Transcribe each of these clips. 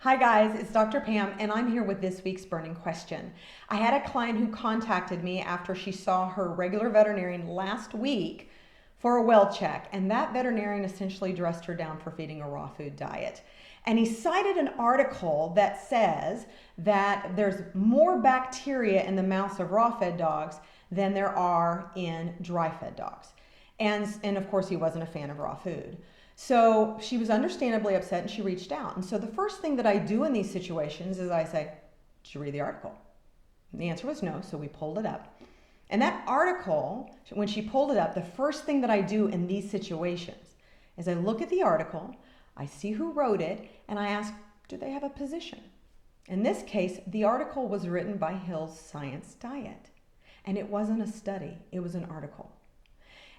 Hi guys, it's Dr. Pam and I'm here with this week's burning question. I had a client who contacted me after she saw her regular veterinarian last week for a well check, and that veterinarian essentially dressed her down for feeding a raw food diet. And he cited an article that says that there's more bacteria in the mouths of raw fed dogs than there are in dry fed dogs. And of course he wasn't a fan of raw food. So she was understandably upset and she reached out. And so the first thing that I do in these situations is I say, did you read the article? And the answer was no, so we pulled it up. And that article, when she pulled it up, the first thing that I do in these situations is I look at the article, I see who wrote it, and I ask, do they have a position? In this case, the article was written by Hill's Science Diet. And it wasn't a study, it was an article.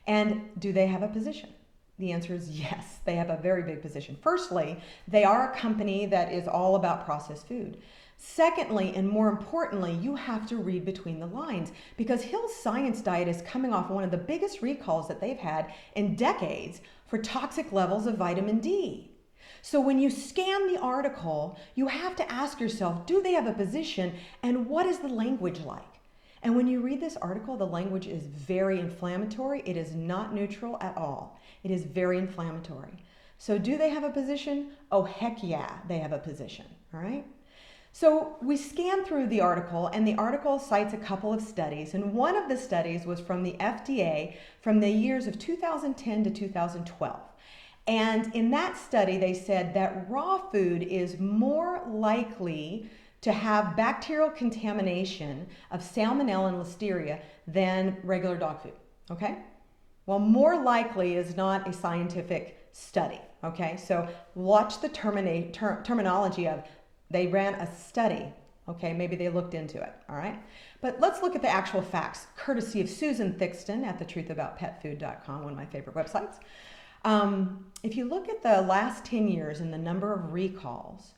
And do they have a position? The answer is yes, they have a very big position. Firstly, they are a company that is all about processed food. Secondly, and more importantly, you have to read between the lines because Hill's Science Diet is coming off one of the biggest recalls that they've had in decades for toxic levels of vitamin D. So when you scan the article, you have to ask yourself, do they have a position and what is the language like? And when you read this article, the language is very inflammatory. It is not neutral at all. It is very inflammatory. So do they have a position? Oh, heck yeah, they have a position, all right? So we scan through the article, and the article cites a couple of studies, and one of the studies was from the FDA from the years of 2010 to 2012. And in that study, they said that raw food is more likely to have bacterial contamination of salmonella and listeria than regular dog food, okay? Well, more likely is not a scientific study, okay? So watch the terminology of they ran a study, okay? Maybe they looked into it, all right? But let's look at the actual facts, courtesy of Susan Thixton at thetruthaboutpetfood.com, one of my favorite websites. If you look at the last 10 years and the number of recalls,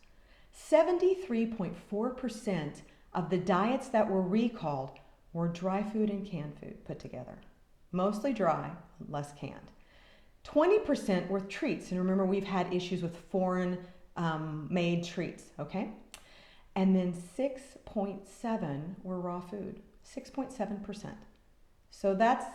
73.4% of the diets that were recalled were dry food and canned food put together. Mostly dry, less canned. 20% were treats, and remember we've had issues with foreign made treats, okay? And then 6.7 were raw food, 6.7%. So that's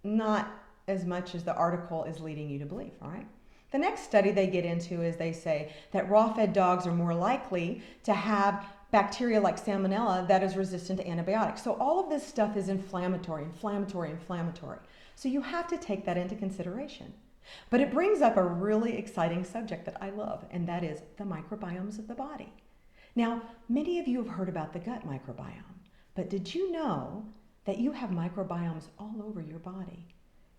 not as much as the article is leading you to believe, all right? The next study they get into is they say that raw-fed dogs are more likely to have bacteria like salmonella that is resistant to antibiotics. So all of this stuff is inflammatory. So you have to take that into consideration. But it brings up a really exciting subject that I love, and that is the microbiomes of the body. Now, many of you have heard about the gut microbiome, but did you know that you have microbiomes all over your body?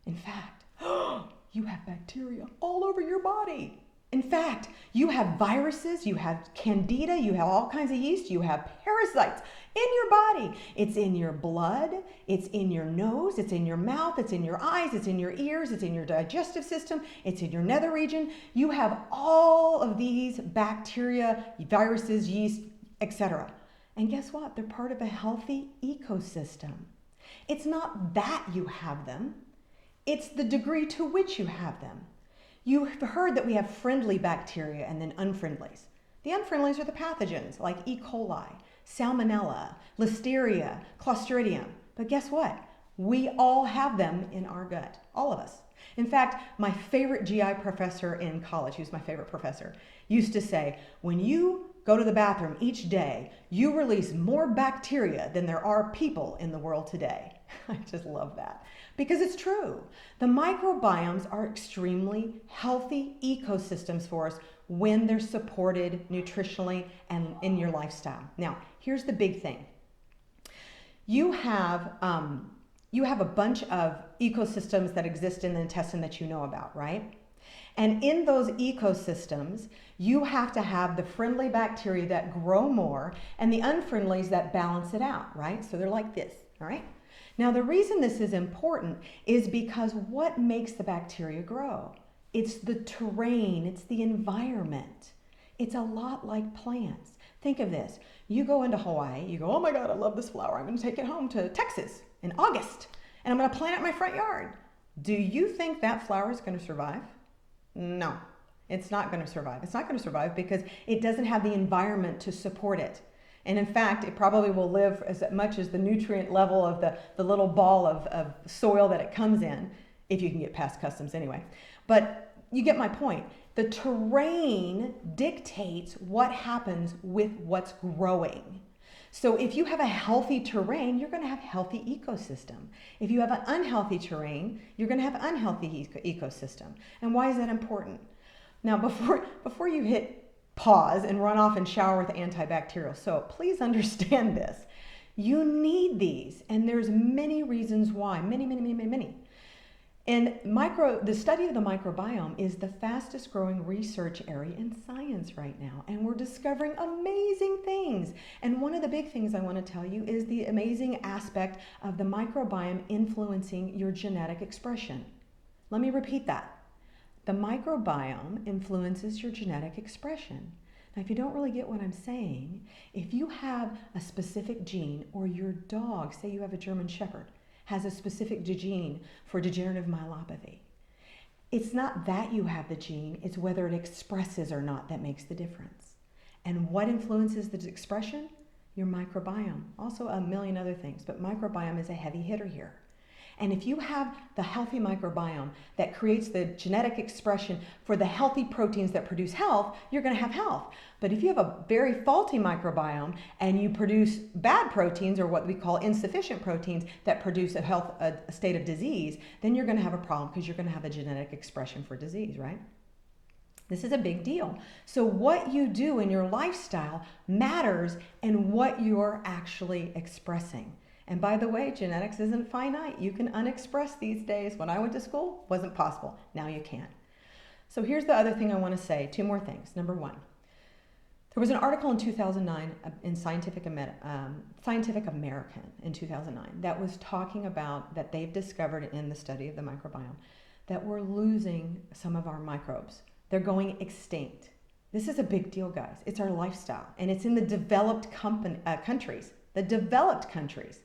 In fact, you have bacteria all over your body. In fact, you have viruses, you have candida, you have all kinds of yeast, you have parasites in your body. It's in your blood, it's in your nose, it's in your mouth, it's in your eyes, it's in your ears, it's in your digestive system, it's in your nether region. You have all of these bacteria, viruses, yeast, etc. And guess what? They're part of a healthy ecosystem. It's not that you have them. It's the degree to which you have them. You've heard that we have friendly bacteria and then unfriendlies. The unfriendlies are the pathogens like E. coli, salmonella, listeria, clostridium. But guess what? We all have them in our gut, all of us. In fact, my favorite GI professor in college, who's my favorite professor, used to say, when you go to the bathroom each day, you release more bacteria than there are people in the world today. I just love that because it's true. The microbiomes are extremely healthy ecosystems for us when they're supported nutritionally and in your lifestyle. Now, here's the big thing. You have a bunch of ecosystems that exist in the intestine that you know about, right? And in those ecosystems, you have to have the friendly bacteria that grow more and the unfriendlies that balance it out, right? So they're like this, all right? Now, the reason this is important is because what makes the bacteria grow? It's the terrain, it's the environment. It's a lot like plants. Think of this. You go into Hawaii, you go, oh my God, I love this flower. I'm going to take it home to Texas in August, and I'm going to plant it in my front yard. Do you think that flower is going to survive? No. It's not going to survive. It's not going to survive because it doesn't have the environment to support it. And in fact, it probably will live as much as the nutrient level of the little ball of soil that it comes in, if you can get past customs anyway. But you get my point. The terrain dictates what happens with what's growing. So if you have a healthy terrain, you're going to have healthy ecosystem. If you have an unhealthy terrain, you're going to have unhealthy ecosystem. And why is that important? Now, before you hit pause and run off and shower with antibacterial soap, please understand this. You need these, and there's many reasons why, many. And the study of the microbiome is the fastest growing research area in science right now. And we're discovering amazing things. And one of the big things I want to tell you is the amazing aspect of the microbiome influencing your genetic expression. Let me repeat that. The microbiome influences your genetic expression. Now, if you don't really get what I'm saying, if you have a specific gene, or your dog, say you have a German Shepherd, has a specific gene for degenerative myelopathy. It's not that you have the gene, it's whether it expresses or not that makes the difference. And what influences the expression? Your microbiome. Also a million other things, but microbiome is a heavy hitter here. And if you have the healthy microbiome that creates the genetic expression for the healthy proteins that produce health, you're going to have health. But if you have a very faulty microbiome and you produce bad proteins, or what we call insufficient proteins that produce a state of disease, then you're going to have a problem because you're going to have a genetic expression for disease, right? This is a big deal. So what you do in your lifestyle matters in what you're actually expressing. And by the way, genetics isn't finite. You can unexpress these days. When I went to school, it wasn't possible. Now you can. So here's the other thing I want to say. Two more things. Number one, there was an article in 2009 in Scientific American in 2009 that was talking about that they've discovered in the study of the microbiome that we're losing some of our microbes. They're going extinct. This is a big deal, guys. It's our lifestyle, and it's in the developed countries. The developed countries.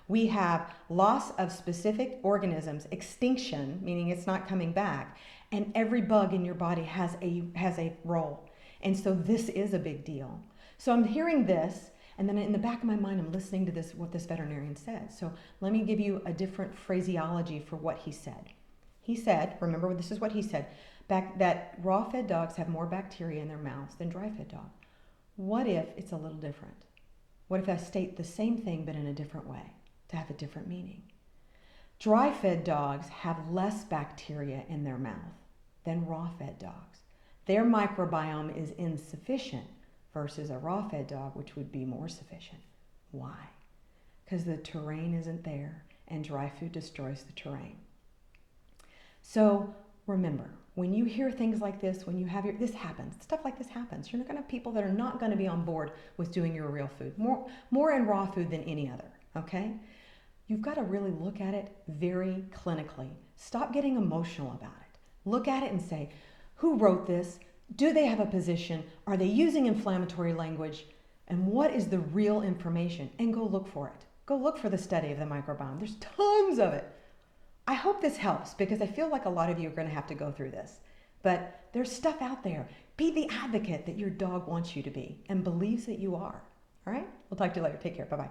We have loss of specific organisms, extinction, meaning it's not coming back, and every bug in your body has a role. And so this is a big deal. So I'm hearing this, and then in the back of my mind, I'm listening to what this veterinarian said. So let me give you a different phraseology for what he said. He said, remember, this is what he said, that raw-fed dogs have more bacteria in their mouths than dry-fed dogs. What if it's a little different? What if I state the same thing but in a different way to have a different meaning? Dry-fed dogs have less bacteria in their mouth than raw-fed dogs. Their microbiome is insufficient versus a raw-fed dog, which would be more sufficient. Why? Because the terrain isn't there, and dry food destroys the terrain. So remember, when you hear things like this, when you have this happens, stuff like this happens. You're going to have people that are not going to be on board with doing your real food, more in raw food than any other, okay? You've got to really look at it very clinically. Stop getting emotional about it. Look at it and say, who wrote this? Do they have a position? Are they using inflammatory language? And what is the real information? And go look for it. Go look for the study of the microbiome. There's tons of it. I hope this helps because I feel like a lot of you are going to have to go through this. But there's stuff out there. Be the advocate that your dog wants you to be and believes that you are. All right? We'll talk to you later. Take care. Bye-bye.